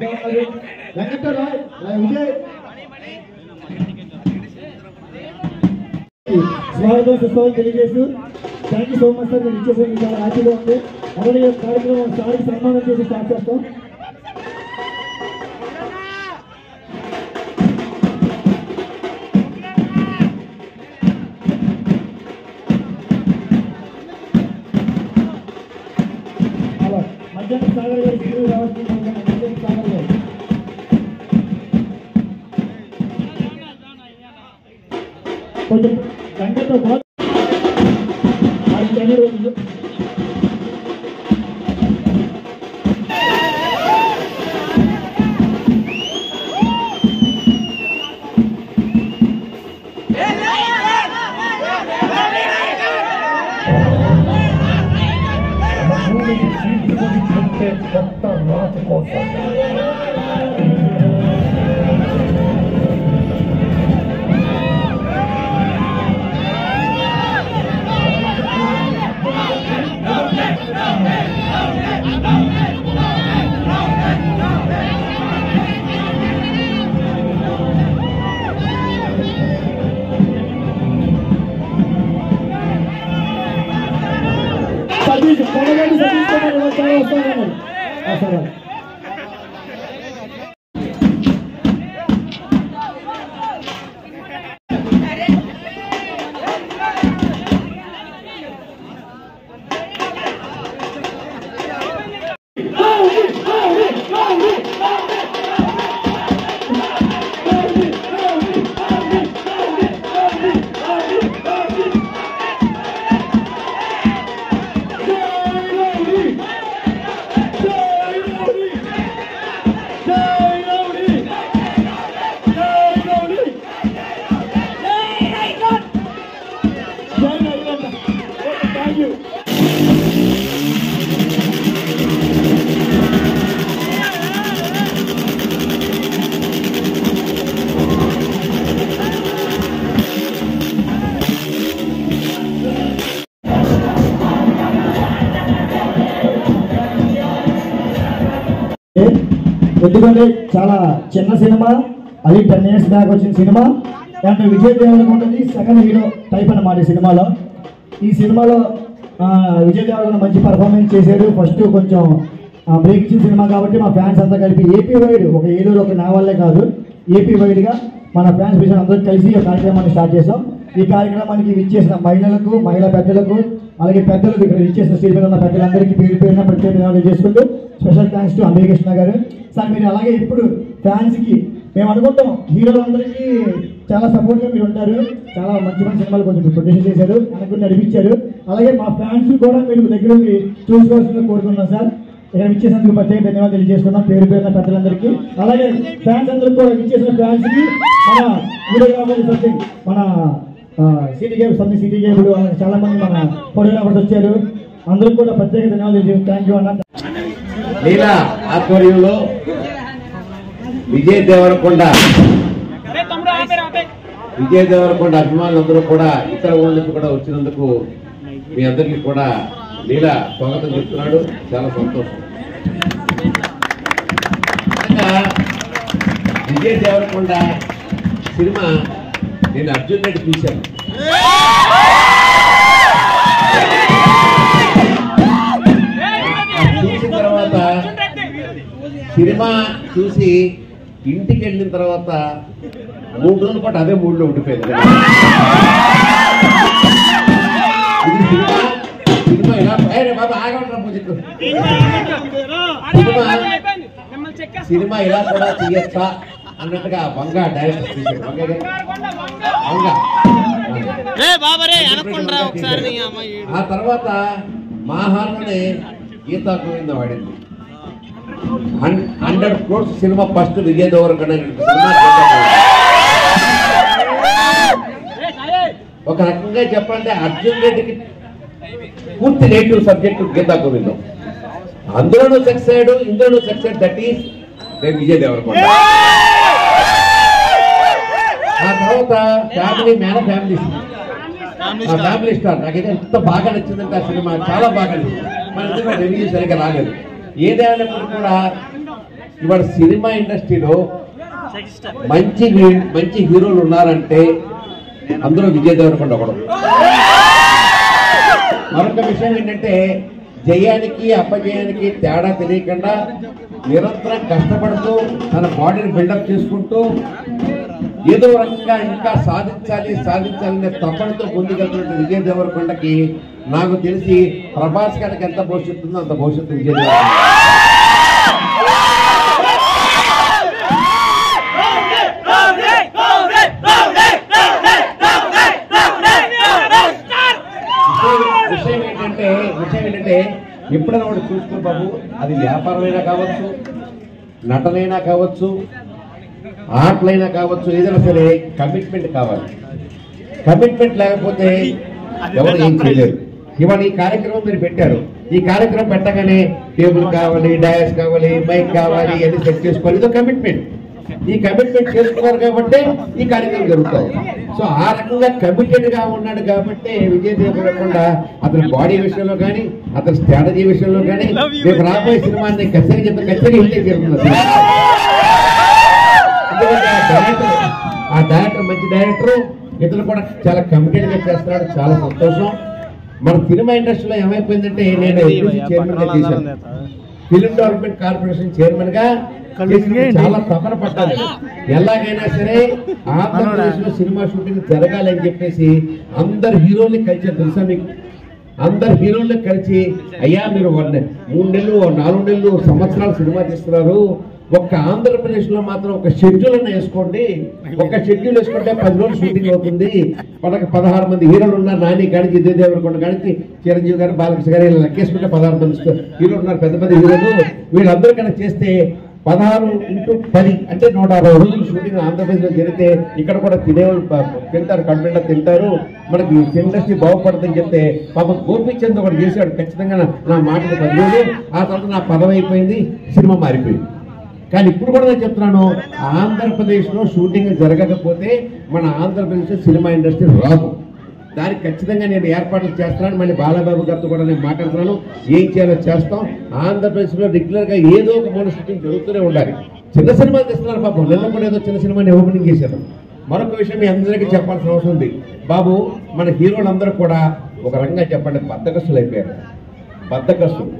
వెంకటరాయ్ విజయ్ స్వాగతం సుస్వాగతం తెలియజేస్తూ thank you so much sir. మీరు ఇచ్చేసి చాలా హ్యాపీగా ఉంది. అలాగే కార్యక్రమం సార్కి సన్మానం చేసి స్టార్ట్ చేస్తాం. అలా మధ్యాహ్నం సాగర్ గారు రావాల్సింది. మధ్యాహ్నం సాగర్ గారు కొంచెం గంటతో పాటు ఎందుకంటే చాలా చిన్న సినిమా, అది 10 years బ్యాక్ వచ్చిన సినిమా. దాంట్లో విజయ్ దేవరకొండది సెకండ్ హీరో టైప్ అన్నమాట ఈ సినిమాలో. ఈ సినిమాలో విజయ్ దేవరకొండ మంచి పర్ఫార్మెన్స్ చేశారు. ఫస్ట్ కొంచెం బ్రేక్ ఇచ్చిన సినిమా కాబట్టి మా ఫ్యాన్స్ అంతా కలిపి ఏపీ వైడ్, ఒక ఏలూరు ఒక నా వల్లే కాదు, ఏపీ వైడ్గా మన ఫ్యాన్స్ విషయం అందరూ కలిసి ఈ కార్యక్రమాన్ని స్టార్ట్ చేసాం. ఈ కార్యక్రమానికి విచ్చేసిన మహిళలకు, మహిళా పెద్దలకు, అలాగే పెద్దలకు, ఇక్కడ విచ్చేసిన స్టేజ్ మీద ఉన్న పెద్దలందరికీ పేరు పేరున ప్రత్యేక ధన్యవాదాలు చేసుకుంటూ special thanks to Ambe Krishna గారు. సార్ మీరు అలాగే ఇప్పుడు ఫ్యాన్స్కి మేము అనుకుంటాం, హీరోలందరికీ చాలా సపోర్ట్గా మీరు ఉంటారు. చాలా మంచి మంచి సినిమాలు కొంచెం ప్రొడ్యూస్ చేశారు, అనుకుని నడిపించారు. అలాగే మా ఫ్యాన్స్ కూడా మీరు దగ్గరుండి చూసుకోవాల్సిందిగా కోరుతున్నాం సార్. ఇక్కడ విచ్చేసినందుకు ప్రత్యేక ధన్యవాదాలు తెలియజేసుకున్నాం పేరు పేరున పెద్దలందరికీ. అలాగే ఫ్యాన్స్ అందరికీ కూడా విచ్చేసిన ఫ్యాన్స్కి మన వీడియోగ్రాఫర్ సంథింగ్, మన సిటీ గేమ్ చాలా మంది మన ఫోటోగ్రాఫర్స్ వచ్చారు. అందరికి కూడా ప్రత్యేక ధన్యవాదాలు. థ్యాంక్ యూ అన్న. లీలా ఆధ్వర్యంలో విజయ్ దేవరకొండ అభిమానులందరూ కూడా ఇతర ఊళ్ళ నుంచి కూడా వచ్చినందుకు మీ అందరికీ కూడా లీలా స్వాగతం చెప్తున్నాడు. చాలా సంతోషం. విజయ్ దేవరకొండ సినిమా నేను అర్జున్ రెడ్డి చూశాను. చూసిన తర్వాత సినిమా చూసి ఇంటికి వెళ్ళిన తర్వాత 3 రోజుల పాటు అదే మూడ్లో ఉండిపోయింది. సినిమా ఇలా బాబా ఆగమంటారా పూజకు, సినిమా ఇలా కూడా చేయొచ్చా అన్నట్టుగా వంగ డైరెక్టర్ తీశాడు. ఆ తర్వాత మాహాలోనే గీతా గోవింద వాడింది. 100 crores సినిమా ఫస్ట్ విజయ్ దేవరకొండ సినిమా. ఒక రకంగా చెప్పాలంటే అర్జున్ రెడ్డికి పూర్తి నేటివ్ సబ్జెక్టు గీతా గోవిందం. అందులోనూ సక్సెస్ అయ్యాడు, ఇందులోనూ success. That is Vijay Deverakonda. ఆ తర్వాత ఫ్యామిలీ మ్యాన్, ఫ్యామిలీ స్టార్. నాకైతే ఎంత బాగా నచ్చిందంటే ఆ సినిమా చాలా బాగా నచ్చింది. మన ఇందులో రివ్యూ సరిగ్గా రాలేదు. ఏదైనప్పుడు కూడా ఇవాళ సినిమా ఇండస్ట్రీలో మంచి హీరోలు ఉన్నారంటే అందులో విజయ్ దేవరకొండ ఒకడు. మరొక విషయం ఏంటంటే జయానికి అపజయానికి తేడా తెలియకుండా నిరంతరం కష్టపడుతూ తన బాడీని బిల్డప్ చేసుకుంటూ ఏదో రకంగా ఇంకా సాధించాలనే తపనతో ముందుకెళ్తున్న విజయ్ దేవరకొండకి నాకు తెలిసి ప్రభాస్ గారికి ఎంత భవిష్యత్తు ఉందో అంత భవిష్యత్తు విజయ్ దేవరకొండ. విషయం ఏంటంటే ఎప్పుడైనా వాడు చూసుకో బాబు, అది వ్యాపారమైనా కావచ్చు, నటనైనా కావచ్చు, ఆటలైనా కావచ్చు, ఏదైనా సరే కమిట్మెంట్ కావాలి. కమిట్మెంట్ లేకపోతే ఎవరు ఏం చేయలేరు. ఇవాళ ఈ కార్యక్రమం మీరు పెట్టారు. ఈ కార్యక్రమం పెట్టగానే టేబుల్ కావాలి, డయాస్ కావాలి, మైక్ కావాలి, అన్ని సెట్ చేసుకోవాలి. ఇదో కమిట్మెంట్. ఈ కమిట్మెంట్ చేసుకున్నారు కాబట్టి ఈ కార్యక్రమం జరుగుతాయి. సో ఆ రకంగా కమిటెడ్ గా ఉన్నాడు కాబట్టి విజయ్ దేవరకొండ అతని బాడీ విషయంలో కానీ, అతని స్ట్రాటజీ విషయంలో కానీ రేపు రాబోయే సినిమాని కచ్చరి ఇంటే జరుగుతుంది. ఆ డైరెక్టర్ మంచి డైరెక్టర్, ఇతను కూడా చాలా కమిటెడ్ గా చేస్తున్నాడు. చాలా సంతోషం. మన సినిమా ఇండస్ట్రీలో ఏమైపోయిందంటే, నేను చైర్మన్ గా చేశాను, ఫిల్మ్ డెవలప్మెంట్ కార్పొరేషన్ చైర్మన్ గా చాలా తపన పట్టాలి. ఎలాగైనా సరే ఆంధ్రప్రదేశ్ లో సినిమా షూటింగ్ జరగాలి అని చెప్పేసి అందరు హీరోల్ని కలిసి, తెలుసా మీకు, అందరు హీరోల్ని కలిసి అయ్యా మీరు 3 నెలలు 4 నెలలు సంవత్సరాలు సినిమా తీస్తున్నారు, ఒక్క ఆంధ్రప్రదేశ్ లో మాత్రం ఒక షెడ్యూల్ అన్న వేసుకోండి. ఒక షెడ్యూల్ వేసుకుంటే 10 రోజులు షూటింగ్ అవుతుంది. మనకి 16 మంది హీరోలు ఉన్నారు. నాని కాడికి, విజయ్ దేవరకొండ కాడికి, చిరంజీవి గారు, బాలకృష్ణ గారు, ఇలా లెక్కేసుకుంటే 16 మంది హీరోలు ఉన్నారు, పెద్ద పెద్ద హీరోలు. వీళ్ళందరూ కనుక చేస్తే 16 × 10 అంటే 160 రోజులు షూటింగ్ ఆంధ్రప్రదేశ్ లో జరిగితే ఇక్కడ కూడా తినేవాళ్ళు తింటారు, కడుపుండా తింటారు, మనకి ఇండస్ట్రీ బాగుపడుతుందని చెప్తే పాపం గోపిచంద్ ఒకటి చేశాడు. ఖచ్చితంగా నా మాటలు 10 రోజులు. ఆ తర్వాత నా పదవి అయిపోయింది, సినిమా మారిపోయింది. కానీ ఇప్పుడు కూడా నేను చెప్తున్నాను, ఆంధ్రప్రదేశ్ లో షూటింగ్ జరగకపోతే మన ఆంధ్రప్రదేశ్ లో సినిమా ఇండస్ట్రీ రాదు. దానికి ఖచ్చితంగా నేను ఏర్పాట్లు చేస్తున్నాను. మళ్ళీ బాలబాబు గారితో కూడా నేను మాట్లాడుతున్నాను, ఏం చేయాలో చేస్తాం. ఆంధ్రప్రదేశ్ లో రెగ్యులర్ గా ఏదో ఒక మూల షూటింగ్ జరుగుతూనే ఉండాలి. చిన్న సినిమాలు తెస్తున్నారు పాపం. నిన్న కూడా ఏదో చిన్న సినిమాని ఓపెనింగ్ చేశారు. మరొక విషయం మీ అందరికీ చెప్పాల్సిన అవసరం ఉంది బాబు. మన హీరోలందరూ కూడా ఒక రకంగా చెప్పండి బద్దకస్తులు అయిపోయారు. బద్దకస్తులు.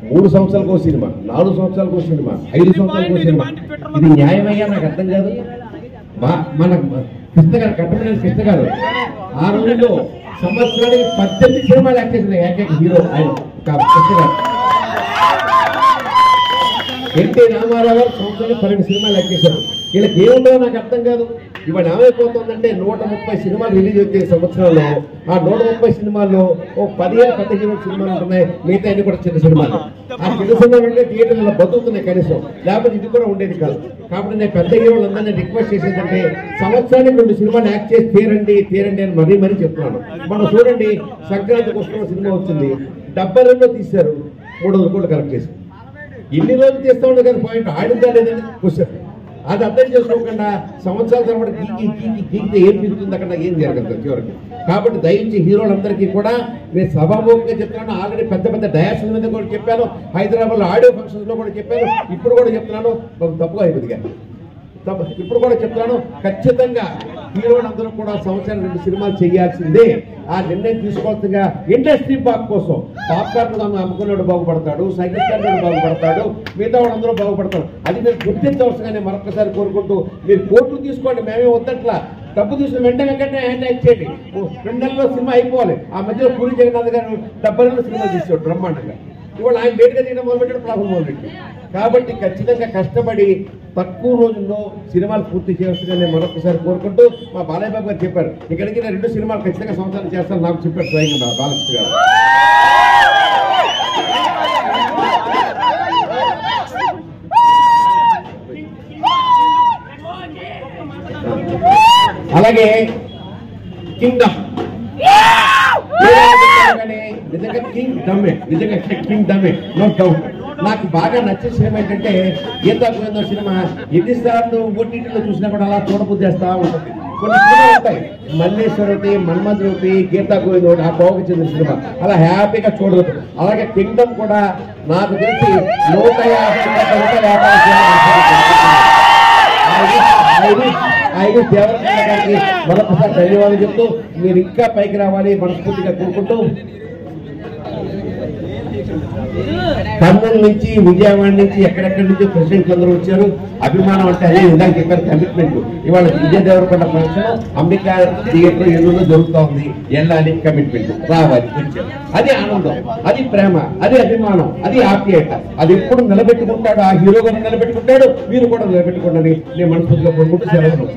3 సంవత్సరాలకు సినిమా, 4 సంవత్సరాలకు సినిమా, 5 సంవత్సరాలకు సినిమా. ఇది న్యాయమయ్యా? నాకు అర్థం కాదు. మన కృష్ణ గారు, కట్టమనేని కృష్ణ గారు ఆ రోజుల్లో సంవత్సరానికి 18 సినిమాలు యాక్ట్ చేసిన ఏకైక హీరో ఆయన కృష్ణ గారు. ఎన్టీ రామారావు గారు సంవత్సరానికి 12 సినిమాలు యాక్ట్ చేశారు. వీళ్ళకి ఏముందో నాకు అర్థం కాదు. ఇవాళ ఏమైపోతుందంటే 130 సినిమాలు రిలీజ్ వచ్చే సంవత్సరంలో ఆ 130 సినిమాల్లో ఓ 15 పెద్ద హీరో సినిమాలు ఉంటున్నాయి, మిగతా అన్ని కూడా చిన్న సినిమాలు. ఆ చిన్న సినిమాలు అంటే థియేటర్లో బతుకుతున్నాయి కనీసం, లేకపోతే ఇది కూడా ఉండేది కాదు. కాబట్టి నేను పెద్ద హీరోలందరినీ రిక్వెస్ట్ చేసేదంటే సంవత్సరానికి 2 సినిమాలు యాక్ట్ చేసి తీరండి అని మరీ చెప్తున్నాను. మనం చూడండి, సంక్రాంతికి వస్తున్న సినిమా వచ్చింది, 70 తీశారు, 300 కోట్లు కలెక్ట్ చేసి. ఇన్ని రోజులు తీస్తా ఉండదు కదా, పాయింట్ ఆడిందా లేదని క్వశ్చన్. అది అర్థం చేసుకోకుండా సంవత్సరాల తర్వాత గీకితే ఏం మిగులుతుంది, అక్కడ ఏం జరగదు చివరికి. కాబట్టి దయించి హీరోలందరికీ కూడా నేను సభాముఖంగా చెప్తున్నాను. ఆల్రెడీ పెద్ద పెద్ద డయాస్ మీద కూడా చెప్పాను, హైదరాబాద్లో ఆడియో ఫంక్షన్స్ లో కూడా చెప్పాను, ఇప్పుడు కూడా చెప్తున్నాను. తప్పుగా అయిపోయింది. ఇప్పుడు కూడా చెప్తున్నాను, ఖచ్చితంగా హీరోలందరూ కూడా సంవత్సరానికి 2 సినిమాలు చేయాల్సిందే. ఆ నిర్ణయం తీసుకోవాల్సిందిగా ఇండస్ట్రీ పార్క్ కోసం పాప్కార్న్ అమ్ముకున్నాడు బాగుపడతాడు, సైకిల్ స్టాండ్ బాగుపడతాడు, మిగతా వాడు అందరూ బాగుపడతాడు. అది మీరు గుర్తించవలసిందిగానే మరొకసారి కోరుకుంటూ, మీరు కోర్టులు తీసుకోండి, మేమే వద్దట్లా. డబ్బు తీసుకుని వెంటనే హ్యాండ్ యాక్ట్ చేయండి. 2 నెలల్లో సినిమా అయిపోవాలి. ఆ మధ్యలో పూరి జగన్నాథ్ గారు 70 నెలల సినిమా తీసాడు బ్రహ్మాండంగా. ఇవాళ ఆయన లేట్గా తీయడం మొదలుపెట్టాడు, ప్రాబ్లం మొదలుపెట్టి. కాబట్టి ఖచ్చితంగా కష్టపడి తక్కువ రోజుల్లో సినిమాలు పూర్తి చేయాల్సిందిగా నేను మరొకసారి కోరుకుంటూ, మా బాలయ్య బాబు గారు చెప్పారు, ఇక్కడికి నేను 2 సినిమాలు ఖచ్చితంగా సంవత్సరాలు చేస్తాను నాకు చెప్పారు స్వయంగా బాలకృష్ణ గారు. అలాగే కింగ్డమ్ నిజంగా కింగ్ డమ్మే నో డౌట్. నాకు బాగా నచ్చే సినిమా ఏంటంటే గీతా గోవిందం సినిమా. ఎన్నిసార్లు ఓటీటీలో చూసినా కూడా అలా చూడబుద్ధి చేస్తా ఉంటుంది. కొన్ని సినిమాలు ఉంటాయి, మల్లేశ్వరుటి, మన్మధుడి, గీతా గోవిందుడు, ఆ కోవకు చెందిన సినిమా అలా హ్యాపీగా చూడవచ్చు. అలాగే కింగ్డమ్ కూడా నాకు తెలిసి 150 దేవరకొండ గారికి మరొకసారి ధన్యవాదాలు చెప్తూ మీరు ఇంకా పైకి రావాలి మనస్ఫూర్తిగా కోరుకుంటూ, కర్నూలు నుంచి, విజయవాడ నుంచి, ఎక్కడెక్కడి నుంచి ప్రెసిడెంట్లు అందరూ వచ్చారు. అభిమానం అంటే అదే ఇందాక చెప్పారు, కమిట్మెంట్. ఇవాళ విజయ దేవరకొండ ఫంక్షన్ అంబికా థియేటర్ ఎన్నో జరుగుతూ ఉంది. వెళ్ళాలి, కమిట్మెంట్, రావాలి, వచ్చారు. అది ఆనందం, అది ప్రేమ, అది అభిమానం, అది ఆప్యాయత. అది ఎప్పుడు నిలబెట్టుకుంటాడు, ఆ హీరో గారు నిలబెట్టుకుంటాడు, మీరు కూడా నిలబెట్టుకోండి. నేను మనస్ఫూర్తిగా కోరుకుంటూ సెలవు.